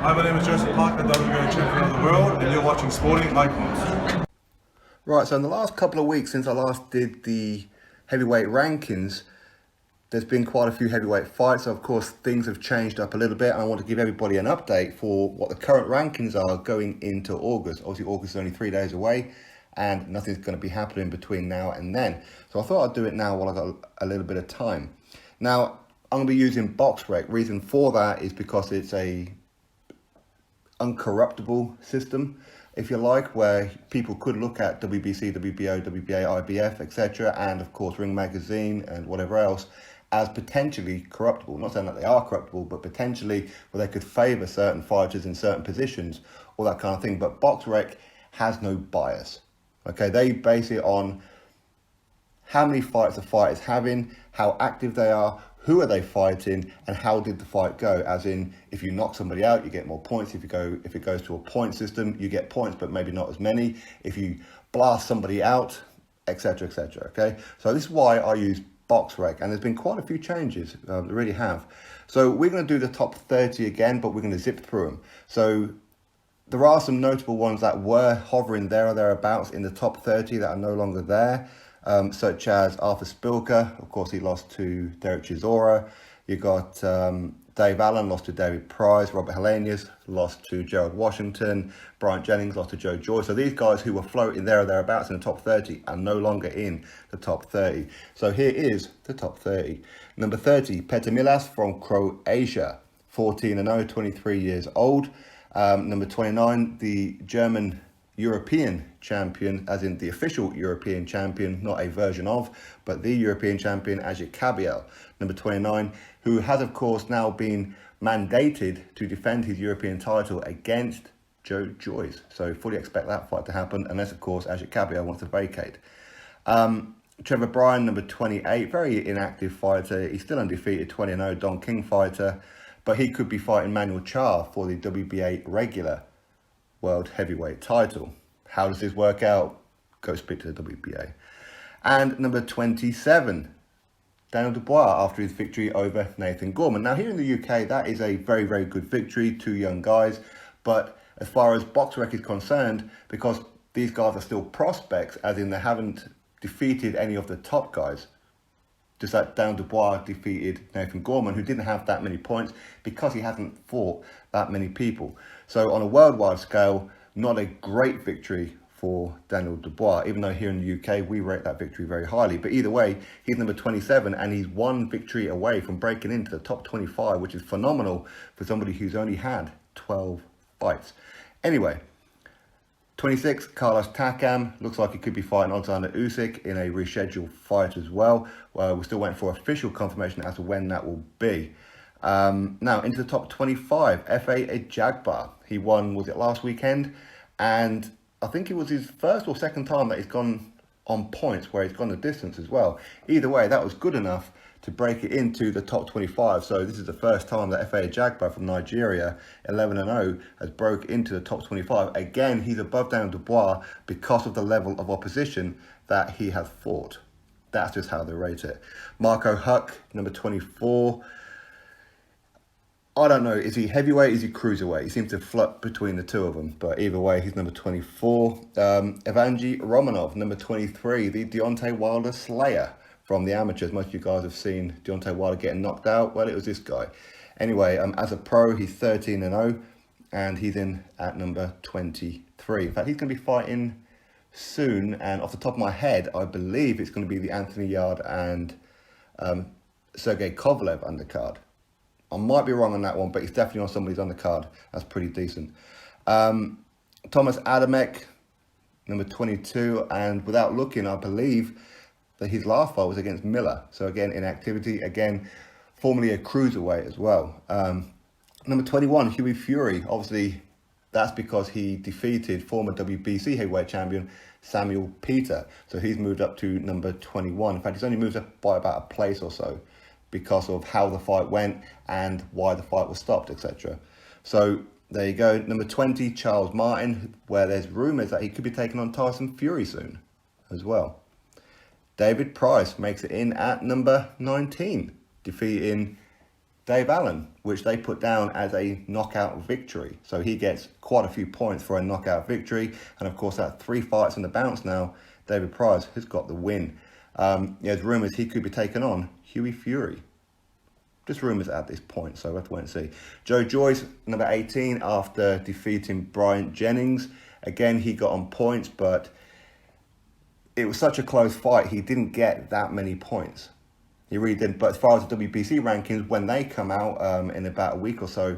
Hi, my name is Joyce, WBO champion of the world, and you're watching Sporting Icons. Right, so in the last couple of weeks since I last did the heavyweight rankings, there's been quite a few heavyweight fights. So of course, things have changed up a little bit, and I want to give everybody an update for what the current rankings are going into August. Obviously, August is only 3 days away, and nothing's going to be happening between now and then. So I thought I'd do it now while I've got a little bit of time. Now, I'm going to be using Boxrec. Reason for that is because it's a uncorruptible system, if you like, where people could look at WBC, WBO, WBA, IBF, etc., and of course Ring Magazine and whatever else as potentially corruptible. Not saying that they are corruptible, but potentially where they could favour certain fighters in certain positions, all that kind of thing. But Boxrec has no bias. Okay, they base it on how many fights a fight is having, how active they are, who are they fighting, and how did the fight go? As in, if you knock somebody out, you get more points. If it goes to a point system, you get points, but maybe not as many. If you blast somebody out, etc., etc. Okay, so this is why I use Boxrec, and there's been quite a few changes. There really have. So we're going to do the top 30 again, but we're going to zip through them. So there are some notable ones that were hovering there or thereabouts in the top 30 that are no longer there. Such as Arthur Spilka. Of course, he lost to Derek Chisora. You got Dave Allen, lost to David Price. Robert Helenius lost to Gerald Washington. Bryant Jennings lost to Joe Joyce. So these guys who were floating there or thereabouts in the top 30 are no longer in the top 30. So here is the top 30. Number 30, Petr Milas from Croatia. 14-0, 23 years old. Number 29, the German European champion, as in the official European champion, not a version of, but the European champion, Ajit Kabiel, number 29, who has of course now been mandated to defend his European title against Joe Joyce. So fully expect that fight to happen, unless of course Ajit Kabiel wants to vacate. Trevor Bryan, number 28, very inactive fighter. He's still undefeated, 20-0, Don King fighter, but he could be fighting Manuel Charr for the WBA regular world heavyweight title. How does this work out? Go speak to the WBA. And number 27, Daniel Dubois, after his victory over Nathan Gorman. Now here in the UK, that is a very, very good victory, two young guys. But as far as Boxrec is concerned, because these guys are still prospects, as in they haven't defeated any of the top guys, just like Daniel Dubois defeated Nathan Gorman, who didn't have that many points because he hasn't fought that many people. So on a worldwide scale, not a great victory for Daniel Dubois, even though here in the UK, we rate that victory very highly. But either way, he's number 27, and he's one victory away from breaking into the top 25, which is phenomenal for somebody who's only had 12 fights. Anyway, 26, Carlos Takam. Looks like he could be fighting Alexander Usyk in a rescheduled fight as well. We're still waiting for official confirmation as to when that will be. Now, into the top 25, F.A. Ajagba. He won, was it last weekend? And I think it was his first or second time that he's gone on points, where he's gone the distance as well. Either way, that was good enough to break it into the top 25. So this is the first time that F.A. Ajagba from Nigeria, 11-0, has broke into the top 25. Again, he's above Daniel Dubois because of the level of opposition that he has fought. That's just how they rate it. Marco Huck, number 24. I don't know, is he heavyweight, is he cruiserweight? He seems to flip between the two of them, but either way, he's number 24. Evangy Romanov, number 23, the Deontay Wilder slayer from the amateurs. Most of you guys have seen Deontay Wilder getting knocked out. Well, it was this guy. Anyway, as a pro, he's 13-0, and he's in at number 23. In fact, he's going to be fighting soon, and off the top of my head, I believe it's going to be the Anthony Yard and Sergey Kovalev undercard. I might be wrong on that one, but he's definitely on somebody's undercard. That's pretty decent. Thomas Adamek, number 22. And without looking, I believe that his last fight was against Miller. So again, inactivity. Again, formerly a cruiserweight as well. Number 21, Hughie Fury. Obviously, that's because he defeated former WBC heavyweight champion Samuel Peter. So he's moved up to number 21. In fact, he's only moved up by about a place or so, because of how the fight went and why the fight was stopped, etc. So there you go. Number 20, Charles Martin, where there's rumours that he could be taking on Tyson Fury soon as well. David Price makes it in at number 19, defeating Dave Allen, which they put down as a knockout victory. So he gets quite a few points for a knockout victory. And of course, that 3 fights in the bounce now, David Price has got the win. There's rumours he could be taking on Hughie Fury. Just rumours at this point, so we'll have to wait and see. Joyce, number 18, after defeating Bryant Jennings. Again, he got on points, but it was such a close fight, he didn't get that many points. He really didn't. But as far as the WBC rankings, when they come out in about a week or so,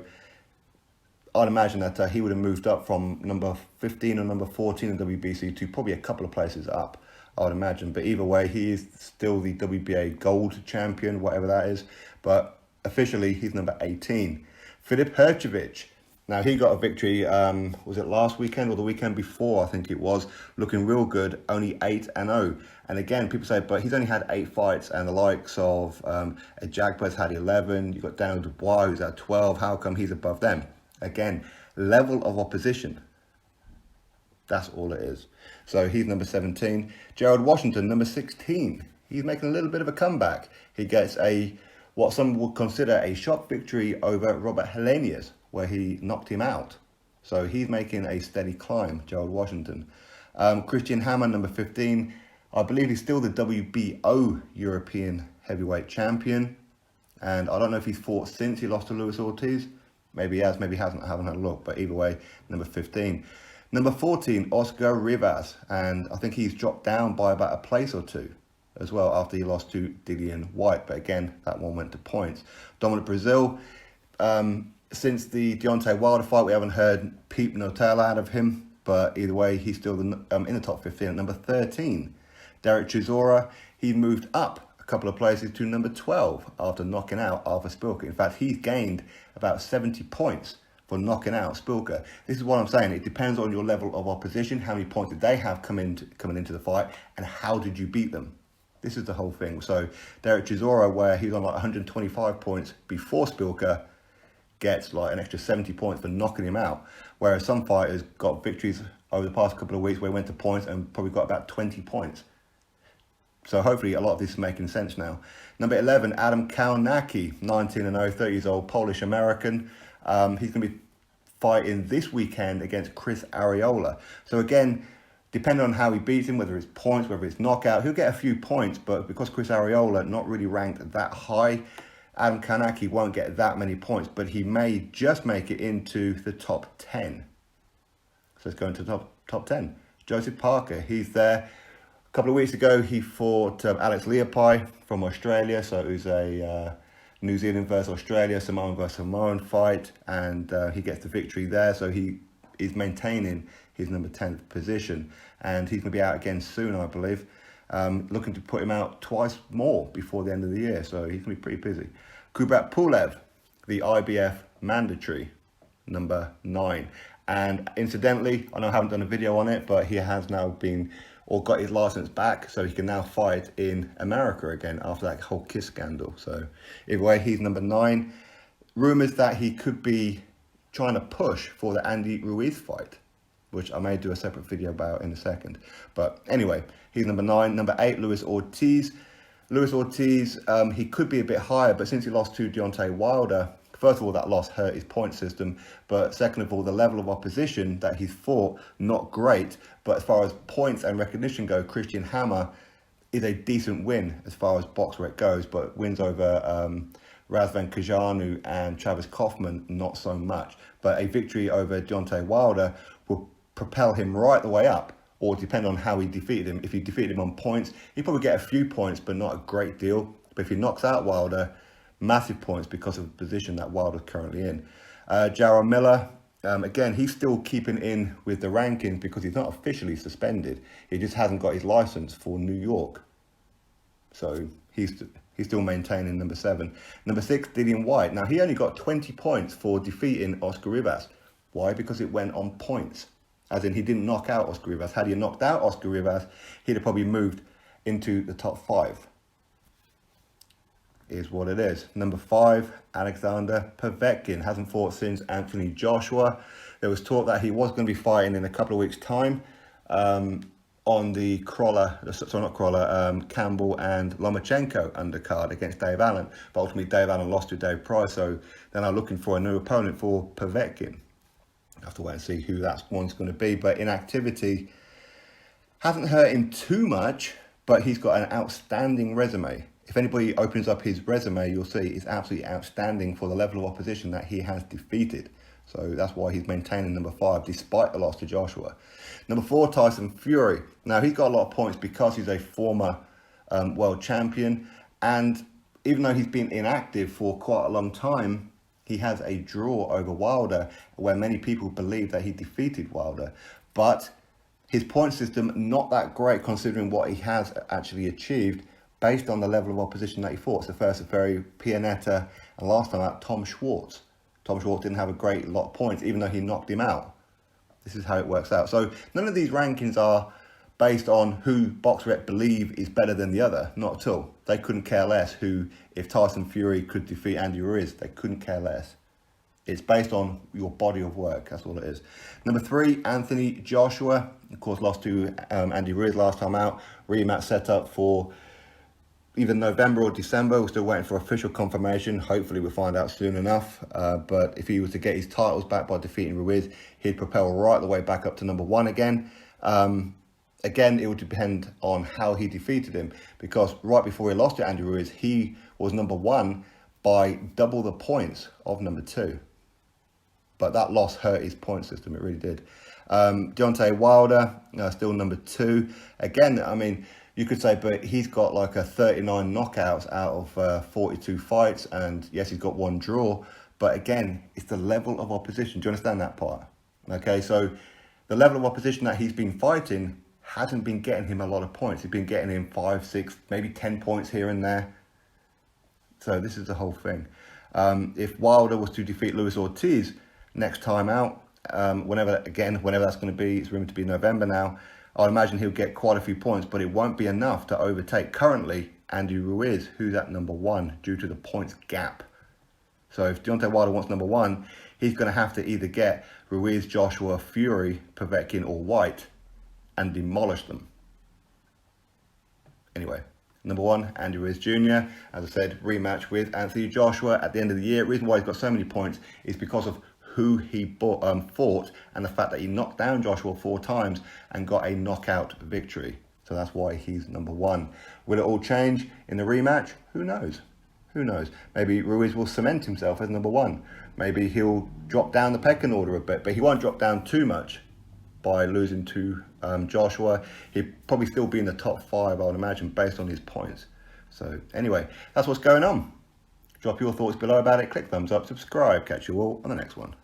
I'd imagine that he would have moved up from number 15 or number 14 in WBC to probably a couple of places up, I would imagine. But either way, he is still the WBA gold champion, whatever that is. But officially, he's number 18. Filip Hrgović. Now, he got a victory, was it last weekend or the weekend before, I think it was, looking real good, only 8-0. And again, people say, but he's only had 8 fights, and the likes of Jagba's had 11, you've got Daniel Dubois, who's had 12, how come he's above them? Again, level of opposition. That's all it is. So he's number 17. Gerald Washington, number 16. He's making a little bit of a comeback. He gets what some would consider a shock victory over Robert Helenius, where he knocked him out. So he's making a steady climb, Gerald Washington. Christian Hammer, number 15. I believe he's still the WBO European heavyweight champion. And I don't know if he's fought since he lost to Luis Ortiz. Maybe he has, maybe he hasn't. I haven't had a look. But either way, number 15. Number 14, Oscar Rivas. And I think he's dropped down by about a place or two as well after he lost to Dillian Whyte. But again, that one went to points. Dominic Brazil. Since the Deontay Wilder fight, we haven't heard peep no tail out of him. But either way, he's still in the top 15 at number 13. Derek Chisora, he moved up a couple of places to number 12 after knocking out Arthur Spilka. In fact, he's gained about 70 points for knocking out Spilka. This is what I'm saying. It depends on your level of opposition, how many points did they have coming into the fight, and how did you beat them. This is the whole thing. So Derek Chisora, where he's on like 125 points before Spilka, gets like an extra 70 points for knocking him out. Whereas some fighters got victories over the past couple of weeks where they went to points and probably got about 20 points. So hopefully a lot of this is making sense now. Number 11, Adam Kownacki, 19-0, 30 years old, Polish-American. He's going to be fighting this weekend against Chris Arreola. So again, depending on how he beats him, whether it's points, whether it's knockout, he'll get a few points. But because Chris Arreola not really ranked that high, Adam Kownacki won't get that many points. But he may just make it into the top 10. So let's go into the top 10. Joseph Parker, he's there. A couple of weeks ago, he fought Alex Leopai from Australia. So it was a New Zealand versus Australia, Samoan versus Samoan fight. And he gets the victory there. So he is maintaining his number 10th position. And he's going to be out again soon, I believe. Looking to put him out twice more before the end of the year. So he's going to be pretty busy. Kubrat Pulev, the IBF mandatory, number 9. And incidentally, I know I haven't done a video on it, but he has now been or got his license back, so he can now fight in America again after that whole kiss scandal. So either way, he's number 9. Rumours that he could be trying to push for the Andy Ruiz fight, which I may do a separate video about in a second. But anyway, he's number 9. Number 8, Luis Ortiz. Luis Ortiz, he could be a bit higher, but since he lost to Deontay Wilder, first of all, that loss hurt his point system. But second of all, the level of opposition that he's fought, not great. But as far as points and recognition go, Christian Hammer is a decent win as far as Boxrec goes. But wins over Razvan Kajanu and Travis Kaufman, not so much. But a victory over Deontay Wilder will propel him right the way up. Or depend on how he defeated him. If he defeated him on points, he'd probably get a few points, but not a great deal. But if he knocks out Wilder, massive points because of the position that Wilder's currently in. Jarrell Miller, again, he's still keeping in with the rankings because he's not officially suspended. He just hasn't got his license for New York. So he's still maintaining number 7. Number 6, Dillian Whyte. Now, he only got 20 points for defeating Oscar Rivas. Why? Because it went on points. As in, he didn't knock out Oscar Rivas. Had he knocked out Oscar Rivas, he'd have probably moved into the top 5. Is what it is. Number 5, Alexander Povetkin. Hasn't fought since Anthony Joshua. There was talk that he was going to be fighting in a couple of weeks' time. on the Campbell and Lomachenko undercard against Dave Allen. But ultimately, Dave Allen lost to Dave Price, so they're now looking for a new opponent for Povetkin. I have to wait and see who that one's going to be. But inactivity hasn't hurt him too much, but he's got an outstanding resume. If anybody opens up his resume, you'll see it's absolutely outstanding for the level of opposition that he has defeated. So that's why he's maintaining number 5, despite the loss to Joshua. Number 4, Tyson Fury. Now, he's got a lot of points because he's a former world champion. And even though he's been inactive for quite a long time, he has a draw over Wilder, where many people believe that he defeated Wilder. But his point system, not that great considering what he has actually achieved based on the level of opposition that he fought. So first, Ferry, Pianetta, and last time out, Tom Schwartz. Tom Schwartz didn't have a great lot of points, even though he knocked him out. This is how it works out. So none of these rankings are based on who Boxrec believe is better than the other. Not at all. They couldn't care less if Tyson Fury could defeat Andy Ruiz. They couldn't care less. It's based on your body of work. That's all it is. Number 3, Anthony Joshua. Of course, lost to Andy Ruiz last time out. Rematch set up for either November or December. We're still waiting for official confirmation. Hopefully we'll find out soon enough. But if he was to get his titles back by defeating Ruiz, he'd propel right the way back up to number 1 again. Again, it would depend on how he defeated him, because right before he lost to Andy Ruiz, he was number 1 by double the points of number 2. But that loss hurt his point system. It really did. Deontay Wilder, still number 2. Again, I mean, you could say, but he's got like a 39 knockouts out of 42 fights. And yes, he's got 1 draw. But again, it's the level of opposition. Do you understand that part? Okay, so the level of opposition that he's been fighting hasn't been getting him a lot of points. He's been getting him 5, 6, maybe 10 points here and there. So this is the whole thing. If Wilder was to defeat Luis Ortiz next time out, whenever that's going to be, it's rumored to be November now, I'd imagine he'll get quite a few points, but it won't be enough to overtake currently Andy Ruiz, who's at number 1 due to the points gap. So if Deontay Wilder wants number 1, he's going to have to either get Ruiz, Joshua, Fury, Povetkin, or Whyte and demolish them. Anyway, number 1, Andy Ruiz Jr. As I said, rematch with Anthony Joshua at the end of the year. The reason why he's got so many points is because of who he fought and the fact that he knocked down Joshua 4 times and got a knockout victory. So that's why he's number 1. Will it all change in the rematch? Who knows? Who knows? Maybe Ruiz will cement himself as number 1. Maybe he'll drop down the pecking order a bit, but he won't drop down too much by losing to Joshua. He'd probably still be in the top 5, I would imagine, based on his points. So anyway, that's what's going on. Drop your thoughts below about it. Click thumbs up, subscribe. Catch you all on the next one.